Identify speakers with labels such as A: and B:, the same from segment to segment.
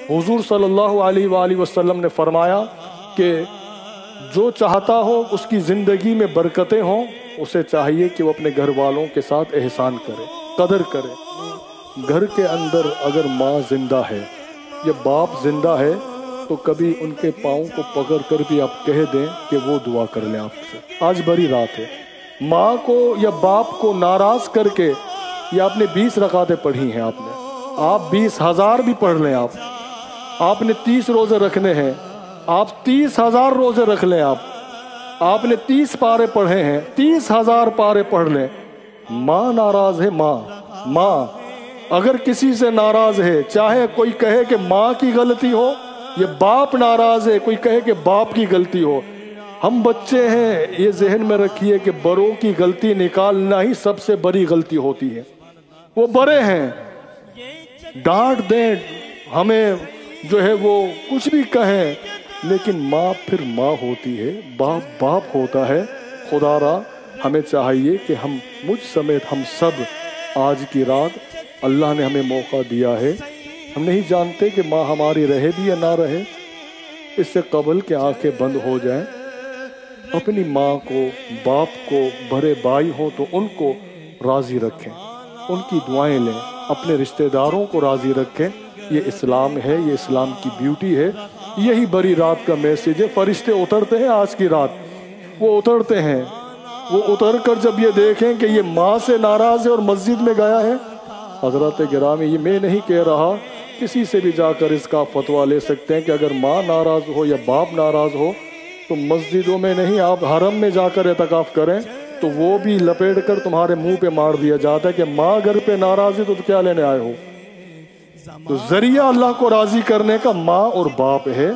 A: हुजूर सल्लल्लाहु अलैहि वआलिहि वसल्लम ने फरमाया कि जो चाहता हो उसकी ज़िंदगी में बरकतें हों, उसे चाहिए कि वो अपने घर वालों के साथ एहसान करे, कदर करे। घर के अंदर अगर माँ जिंदा है या बाप जिंदा है तो कभी उनके पाँव को पकड़ कर भी आप कह दें कि वो दुआ कर लें आपसे। आज बड़ी रात है, माँ को या बाप को नाराज करके, या आपने 20 रकातें पढ़ी हैं, आप 20,000 भी पढ़ लें, आपने 30 रोजे रखने हैं, आप 30,000 रोजे रख लें, आपने 30 पारे पढ़े हैं, 30,000 पारे पढ़ लें, माँ नाराज है, माँ अगर किसी से नाराज है, चाहे कोई कहे कि माँ की गलती हो, ये बाप नाराज है, कोई कहे कि बाप की गलती हो, हम बच्चे हैं, ये जहन में रखिए कि बड़ों की गलती निकालना ही सबसे बड़ी गलती होती है। वो बड़े हैं, डांट दें हमें, जो है वो कुछ भी कहें, लेकिन माँ फिर माँ होती है, बाप बाप होता है। खुदारा हमें चाहिए कि हम, मुझ समेत हम सब, आज की रात अल्लाह ने हमें मौका दिया है, हम नहीं जानते कि माँ हमारी रहे भी या ना रहे, इससे कबल के आंखें बंद हो जाएं। अपनी माँ को, बाप को, बड़े भाई हो तो उनको राज़ी रखें, उनकी दुआएं लें, अपने रिश्तेदारों को राज़ी रखें। ये इस्लाम है, ये इस्लाम की ब्यूटी है, यही बड़ी रात का मैसेज है। फरिश्ते उतरते हैं आज की रात, वो उतरते हैं, वो उतर कर जब ये देखें कि ये माँ से नाराज़ है और मस्जिद में गया है, हज़रत गिरामी, ये मैं नहीं कह रहा, किसी से भी जाकर इसका फतवा ले सकते हैं कि अगर माँ नाराज़ हो या बाप नाराज़ हो तो मस्जिदों में नहीं, आप हरम में जाकर एतकाफ़ करें तो वो भी लपेट कर तुम्हारे मुंह पे मार दिया जाता है कि माँ घर पे नाराज़ है तो क्या लेने आए हो। तो जरिया अल्लाह को राज़ी करने का माँ और बाप है।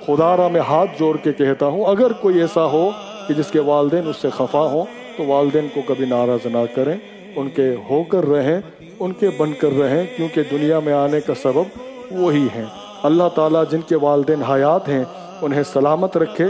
A: खुदारा मैं हाथ जोड़ के कहता हूँ, अगर कोई ऐसा हो कि जिसके वालिदैन उससे खफा हो तो वालिदैन को कभी नाराज़ ना करें, उनके होकर रहें, उनके बनकर रहें, क्योंकि दुनिया में आने का सबब वही है। अल्लाह ताला जिनके वालिदैन हयात हैं उन्हें सलामत रखे,